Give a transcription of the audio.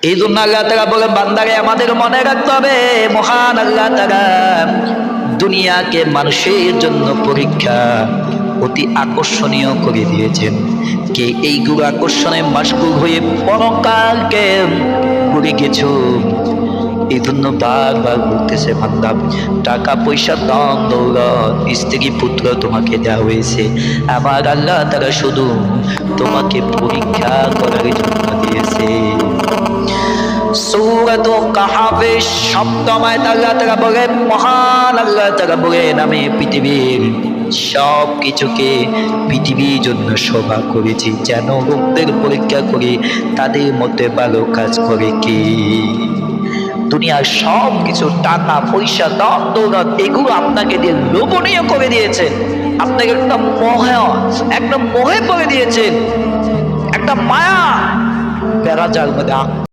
এই জন্য আল্লাহ তাআলা বলে, বান্দারে আমাদের মনে রাখতে হবে, মহান আল্লাহ তাআলা দুনিয়াকে মানুষের জন্য পরীক্ষা অতি আকর্ষণীয় করে দিয়েছেন। কে এইগুলো আকর্ষণে মাশগুল হয়ে পরকালকে ভুলে গেছো। এই জন্য বারবার বলতেছে, বান্দা টাকা পয়সা ধন দৌলত স্ত্রী পুত্র তোমাকে দেওয়া হয়েছে, আমার আল্লাহ তাআলা শুধু তোমাকে পরীক্ষা করার জন্য দিয়েছে। সূরাত কাহাফের ৭ম আয়াতে আল্লাহ তাআলা বলেন, মহান আল্লাহ তাআলা বলেন, আমি পৃথিবীর সব কিছুকে পৃথিবীর জন্য শোভা করেছি যেন লোকদের পরীক্ষা করি তাদের মধ্যে ভালো কাজ করে কি। দুনিয়ার সব কিছু টাকা পয়সা ধন দৌলত এগুলো আপনাকে দিয়ে লোভনীয় করে দিয়েছে, আপনাকে একটা মোহে পড়ে দিয়েছেন, একটা মায়া বেড়া জাল মধ্যে